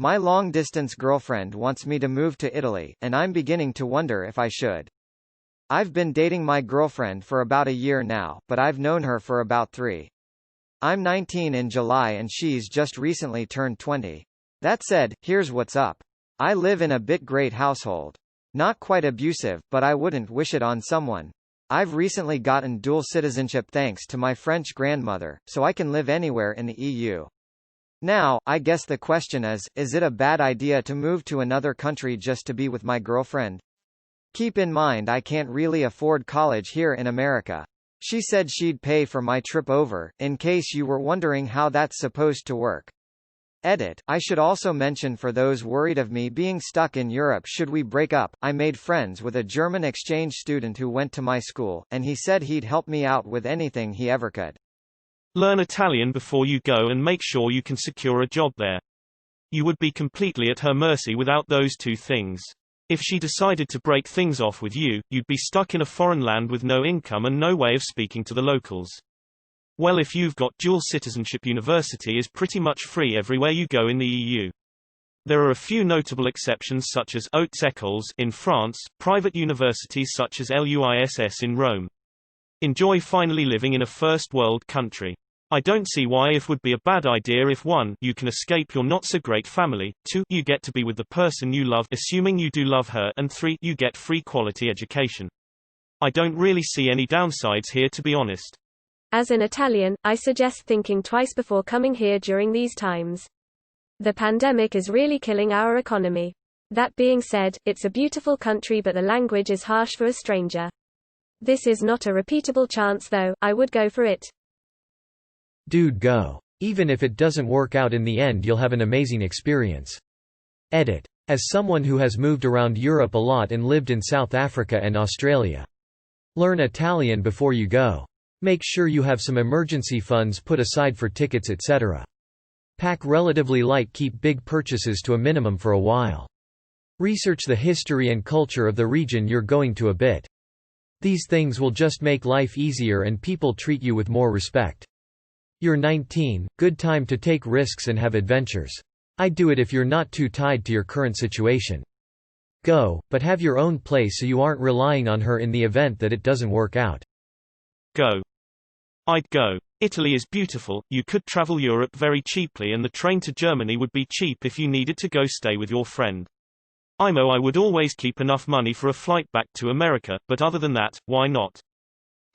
My long-distance girlfriend wants me to move to Italy, and I'm beginning to wonder if I should. I've been dating my girlfriend for about a year now, but I've known her for about 3. I'm 19 in July and she's just recently turned 20. That said, here's what's up. I live in a bit great household. Not quite abusive, but I wouldn't wish it on someone. I've recently gotten dual citizenship thanks to my French grandmother, so I can live anywhere in the EU. Now, I guess the question is it a bad idea to move to another country just to be with my girlfriend? Keep in mind I can't really afford college here in America. She said she'd pay for my trip over, in case you were wondering how that's supposed to work. Edit. I should also mention, for those worried of me being stuck in Europe should we break up, I made friends with a German exchange student who went to my school, and he said he'd help me out with anything he ever could. Learn Italian before you go and make sure you can secure a job there. You would be completely at her mercy without those two things. If she decided to break things off with you, you'd be stuck in a foreign land with no income and no way of speaking to the locals. Well, if you've got dual citizenship, university is pretty much free everywhere you go in the EU. There are a few notable exceptions such as Hautes Écoles in France, private universities such as LUISS in Rome. Enjoy finally living in a first world country. I don't see why it would be a bad idea if 1. You can escape your not-so-great family, 2. You get to be with the person you love assuming you do love her, and 3. You get free quality education. I don't really see any downsides here, to be honest. As an Italian, I suggest thinking twice before coming here during these times. The pandemic is really killing our economy. That being said, it's a beautiful country, but the language is harsh for a stranger. This is not a repeatable chance though, I would go for it. Dude, go. Even if it doesn't work out in the end, you'll have an amazing experience. Edit. As someone who has moved around Europe a lot and lived in South Africa and Australia. Learn Italian before you go. Make sure you have some emergency funds put aside for tickets, etc. Pack relatively light, keep big purchases to a minimum for a while. Research the history and culture of the region you're going to a bit. These things will just make life easier and people treat you with more respect. You're 19, good time to take risks and have adventures. I'd do it if you're not too tied to your current situation. Go, but have your own place so you aren't relying on her in the event that it doesn't work out. Go. I'd go. Italy is beautiful, you could travel Europe very cheaply, and the train to Germany would be cheap if you needed to go stay with your friend. I would always keep enough money for a flight back to America, but other than that, why not?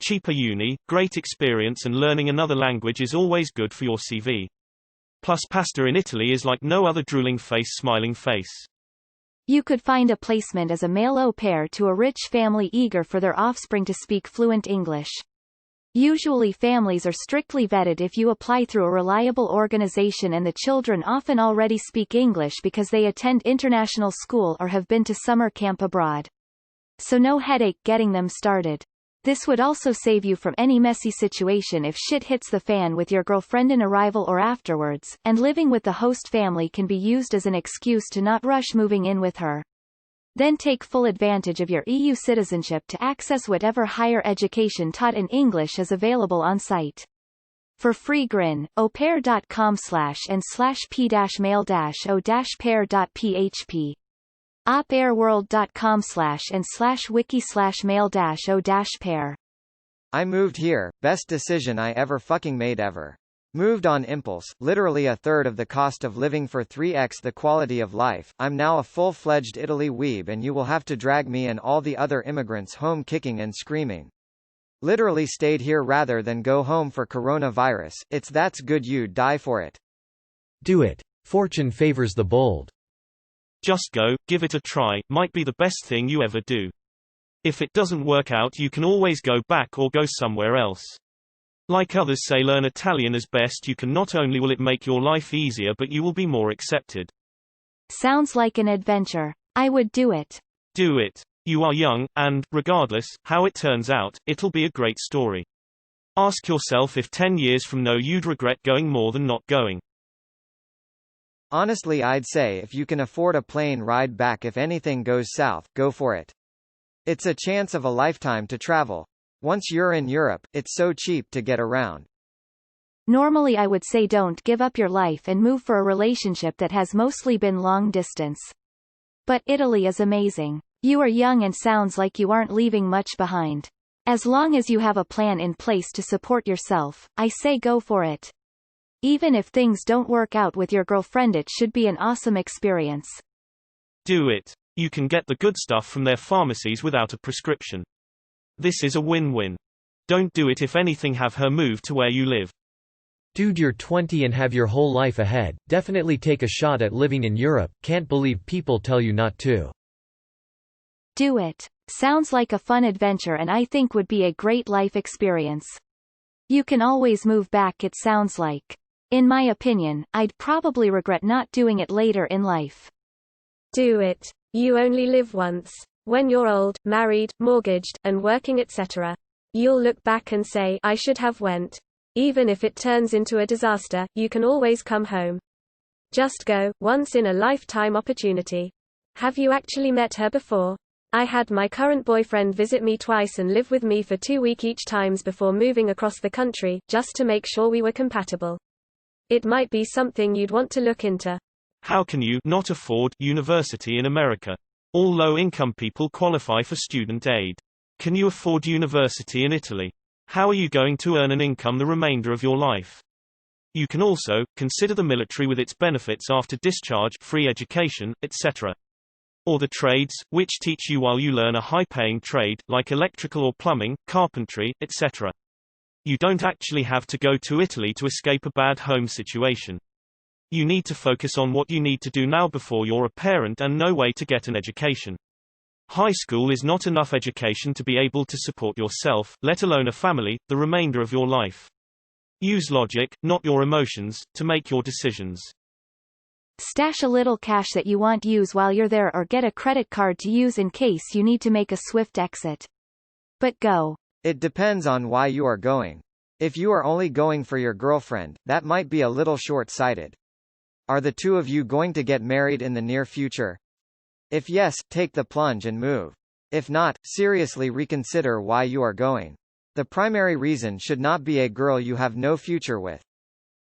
Cheaper uni, great experience, and learning another language is always good for your CV. Plus pasta in Italy is like no other, drooling face, smiling face. You could find a placement as a male au pair to a rich family eager for their offspring to speak fluent English. Usually families are strictly vetted if you apply through a reliable organization, and the children often already speak English because they attend international school or have been to summer camp abroad. So no headache getting them started. This would also save you from any messy situation if shit hits the fan with your girlfriend in arrival or afterwards, and living with the host family can be used as an excuse to not rush moving in with her. Then take full advantage of your EU citizenship to access whatever higher education taught in English is available on site. For free grin, aupair.com/n/p-mail-o-pair.php. opairworld.com/n/wiki/mail-o-pair. I moved here, best decision I ever fucking made ever. Moved on impulse, literally a third of the cost of living for 3x the quality of life. I'm now a full-fledged Italy weeb, and you will have to drag me and all the other immigrants home kicking and screaming. Literally stayed here rather than go home for coronavirus. It's that's good, you'd die for it. Do it. Fortune favors the bold. Just go, give it a try, might be the best thing you ever do. If it doesn't work out, you can always go back or go somewhere else. Like others say, learn Italian as best you can. Not only will it make your life easier, but you will be more accepted. Sounds like an adventure. I would do it. Do it. You are young, and, regardless how it turns out, it'll be a great story. Ask yourself if 10 years from now you'd regret going more than not going. Honestly, I'd say if you can afford a plane ride back if anything goes south, go for it. It's a chance of a lifetime to travel. Once you're in Europe, it's so cheap to get around. Normally I would say don't give up your life and move for a relationship that has mostly been long distance. But Italy is amazing. You are young and sounds like you aren't leaving much behind. As long as you have a plan in place to support yourself, I say go for it. Even if things don't work out with your girlfriend, it should be an awesome experience. Do it. You can get the good stuff from their pharmacies without a prescription. This is a win-win. Don't do it. If anything, have her move to where you live. Dude, you're 20 and have your whole life ahead. Definitely take a shot at living in Europe. Can't believe people tell you not to. Do it. Sounds like a fun adventure and I think would be a great life experience. You can always move back, it sounds like. In my opinion, I'd probably regret not doing it later in life. Do it. You only live once. When you're old, married, mortgaged, and working etc., you'll look back and say, I should have went. Even if it turns into a disaster, you can always come home. Just go, once in a lifetime opportunity. Have you actually met her before? I had my current boyfriend visit me twice and live with me for 2 weeks each times before moving across the country, just to make sure we were compatible. It might be something you'd want to look into. How can you not afford university in America? All low-income people qualify for student aid. Can you afford university in Italy? How are you going to earn an income the remainder of your life? You can also consider the military with its benefits after discharge, free education, etc. Or the trades, which teach you while you learn a high-paying trade, like electrical or plumbing, carpentry, etc. You don't actually have to go to Italy to escape a bad home situation. You need to focus on what you need to do now before you're a parent and no way to get an education. High school is not enough education to be able to support yourself, let alone a family, the remainder of your life. Use logic, not your emotions, to make your decisions. Stash a little cash that you won't use while you're there or get a credit card to use in case you need to make a swift exit. But go. It depends on why you are going. If you are only going for your girlfriend, that might be a little short-sighted. Are the two of you going to get married in the near future? If yes, take the plunge and move. If not, seriously reconsider why you are going. The primary reason should not be a girl you have no future with.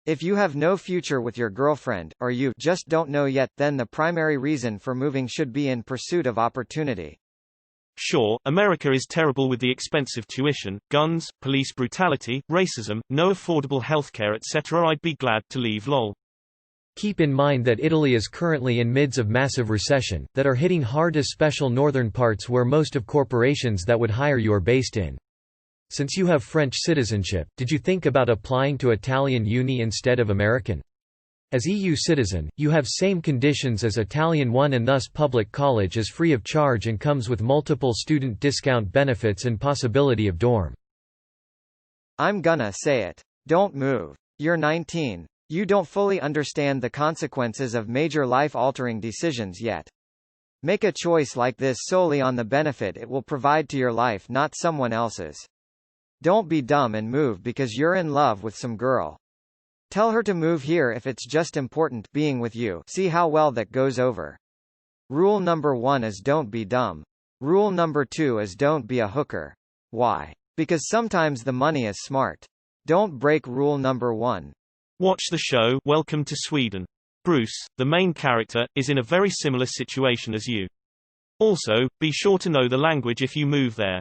If you have no future with your girlfriend, or you just don't know yet, then the primary reason for moving should be in pursuit of opportunity. Sure, America is terrible with the expensive tuition, guns, police brutality, racism, no affordable healthcare etc. I'd be glad to leave lol. Keep in mind that Italy is currently in midst of massive recession, that are hitting hard, especially northern parts where most of corporations that would hire you are based in. Since you have French citizenship, did you think about applying to Italian uni instead of American? As EU citizen, you have same conditions as Italian one and thus public college is free of charge and comes with multiple student discount benefits and possibility of dorm. I'm gonna say it. Don't move. You're 19. You don't fully understand the consequences of major life-altering decisions yet. Make a choice like this solely on the benefit it will provide to your life, not someone else's. Don't be dumb and move because you're in love with some girl. Tell her to move here if it's just important being with you. See how well that goes over. Rule number 1 is don't be dumb. Rule number 2 is don't be a hooker. Why? Because sometimes the money is smart. Don't break rule number 1. Watch the show, Welcome to Sweden. Bruce, the main character, is in a very similar situation as you. Also, be sure to know the language if you move there.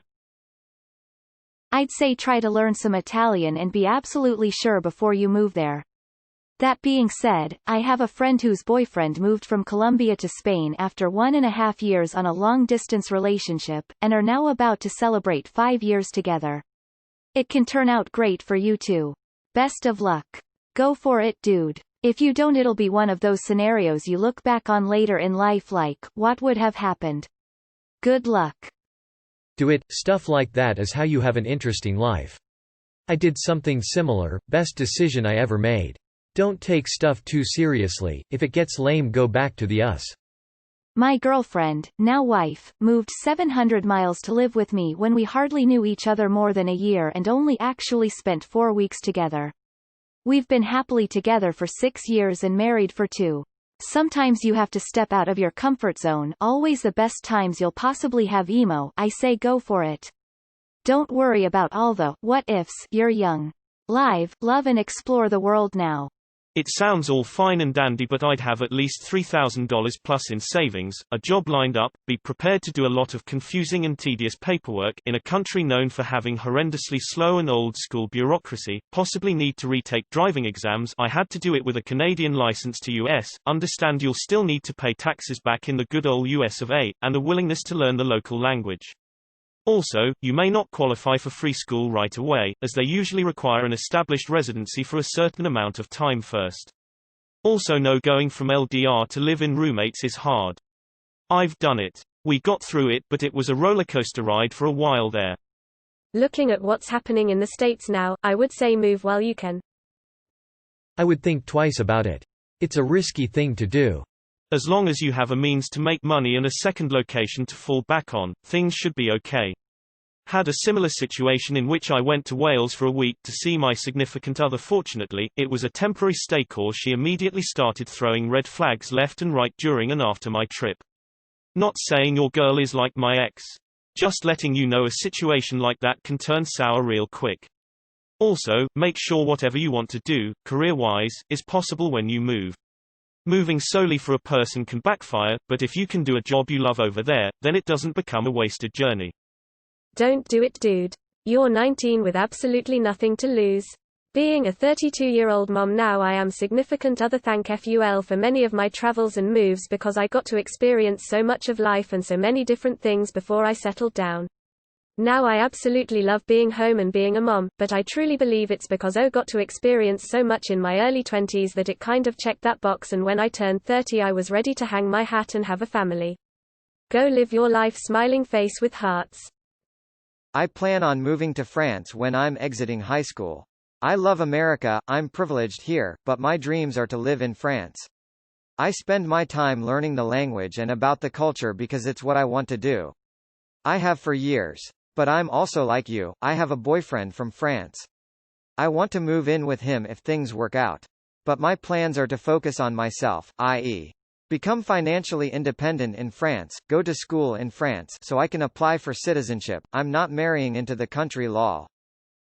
I'd say try to learn some Italian and be absolutely sure before you move there. That being said, I have a friend whose boyfriend moved from Colombia to Spain after 1.5 years on a long-distance relationship, and are now about to celebrate 5 years together. It can turn out great for you too. Best of luck. Go for it, dude. If you don't, it'll be one of those scenarios you look back on later in life like, what would have happened? Good luck. Do it. Stuff like that is how you have an interesting life. I did something similar, best decision I ever made. Don't take stuff too seriously, if it gets lame go back to the us. My girlfriend, now wife, moved 700 miles to live with me when we hardly knew each other more than a year and only actually spent 4 weeks together. We've been happily together for 6 years and married for 2. Sometimes you have to step out of your comfort zone, always the best times you'll possibly have emo. I say go for it. Don't worry about all the what ifs, you're young. Live, love and explore the world now. It sounds all fine and dandy, but I'd have at least $3,000 plus in savings, a job lined up, be prepared to do a lot of confusing and tedious paperwork in a country known for having horrendously slow and old-school bureaucracy, possibly need to retake driving exams. I had to do it with a Canadian license to US, understand you'll still need to pay taxes back in the good old US of A, and a willingness to learn the local language. Also, you may not qualify for free school right away, as they usually require an established residency for a certain amount of time first. Also know going from LDR to live-in roommates is hard. I've done it. We got through it, but it was a rollercoaster ride for a while there. Looking at what's happening in the States now, I would say move while you can. I would think twice about it. It's a risky thing to do. As long as you have a means to make money and a second location to fall back on, things should be okay. Had a similar situation in which I went to Wales for a week to see my significant other. Fortunately, it was a temporary stay course. She immediately started throwing red flags left and right during and after my trip. Not saying your girl is like my ex. Just letting you know a situation like that can turn sour real quick. Also, make sure whatever you want to do, career-wise, is possible when you move. Moving solely for a person can backfire, but if you can do a job you love over there, then it doesn't become a wasted journey. Don't do it, dude. You're 19 with absolutely nothing to lose. Being a 32-year-old mom now, I am significant other. Thank FUL for many of my travels and moves because I got to experience so much of life and so many different things before I settled down. Now I absolutely love being home and being a mom, but I truly believe it's because I got to experience so much in my early 20s that it kind of checked that box, and when I turned 30 I was ready to hang my hat and have a family. Go live your life, smiling face with hearts. I plan on moving to France when I'm exiting high school. I love America, I'm privileged here, but my dreams are to live in France. I spend my time learning the language and about the culture because it's what I want to do. I have for years. But I'm also like you, I have a boyfriend from France. I want to move in with him if things work out. But my plans are to focus on myself, i.e. become financially independent in France, go to school in France so I can apply for citizenship. I'm not marrying into the country law.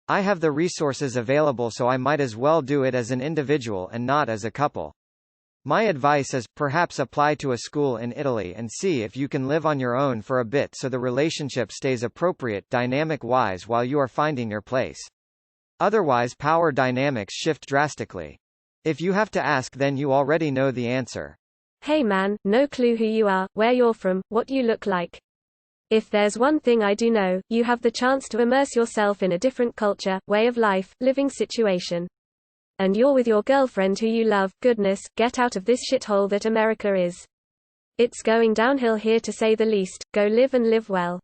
I have the resources available, so I might as well do it as an individual and not as a couple. My advice is, perhaps apply to a school in Italy and see if you can live on your own for a bit so the relationship stays appropriate dynamic-wise while you are finding your place. Otherwise power dynamics shift drastically. If you have to ask, then you already know the answer. Hey man, no clue who you are, where you're from, what you look like. If there's one thing I do know, you have the chance to immerse yourself in a different culture, way of life, living situation. And you're with your girlfriend who you love. Goodness, get out of this shithole that America is. It's going downhill here to say the least. Go live and live well.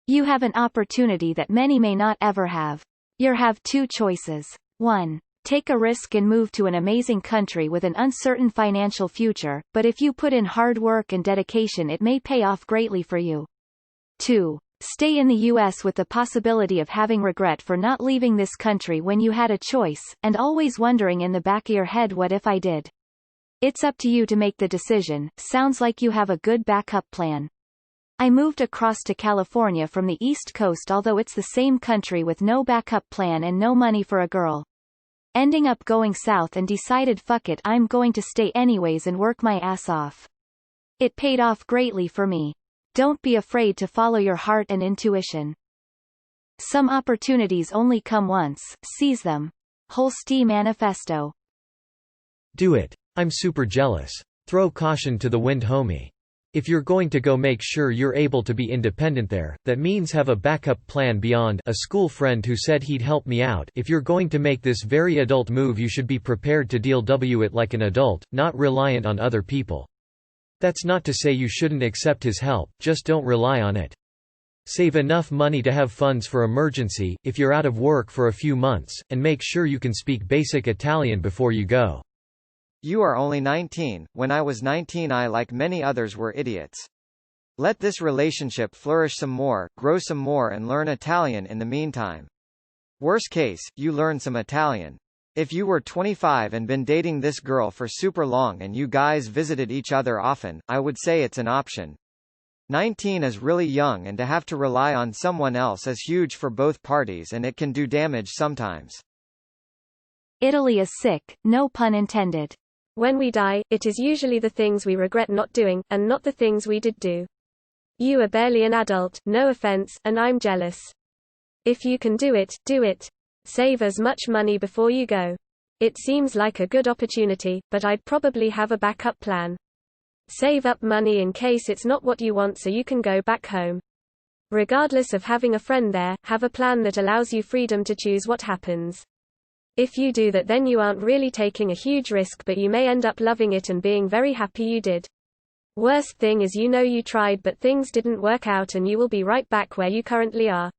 You have an opportunity that many may not ever have. You have two choices. 1. Take a risk and move to an amazing country with an uncertain financial future, but if you put in hard work and dedication it may pay off greatly for you. 2. Stay in the US with the possibility of having regret for not leaving this country when you had a choice, and always wondering in the back of your head, what if I did? It's up to you to make the decision. Sounds like you have a good backup plan. I moved across to California from the East Coast, although it's the same country, with no backup plan and no money for a girl. Ending up going south and decided fuck it, I'm going to stay anyways and work my ass off. It paid off greatly for me. Don't be afraid to follow your heart and intuition. Some opportunities only come once, seize them. Holsti Manifesto. Do it. I'm super jealous. Throw caution to the wind, homie. If you're going to go, make sure you're able to be independent there. That means have a backup plan beyond a school friend who said he'd help me out. If you're going to make this very adult move, you should be prepared to deal with it like an adult, not reliant on other people. That's not to say you shouldn't accept his help, just don't rely on it. Save enough money to have funds for emergency, if you're out of work for a few months, and make sure you can speak basic Italian before you go. You are only 19. When I was 19, I, like many others, were idiots. Let this relationship flourish some more, grow some more, and learn Italian in the meantime. Worst case, you learn some Italian. If you were 25 and been dating this girl for super long and you guys visited each other often, I would say it's an option. 19 is really young, and to have to rely on someone else is huge for both parties, and it can do damage sometimes. Italy is sick, no pun intended. When we die, it is usually the things we regret not doing, and not the things we did do. You are barely an adult, no offense, and I'm jealous. If you can do it, do it. Save as much money before you go. It seems like a good opportunity, but I'd probably have a backup plan. Save up money in case it's not what you want so you can go back home. Regardless of having a friend there, have a plan that allows you freedom to choose what happens. If you do that, then you aren't really taking a huge risk, but you may end up loving it and being very happy you did. Worst thing is you know you tried but things didn't work out and you will be right back where you currently are.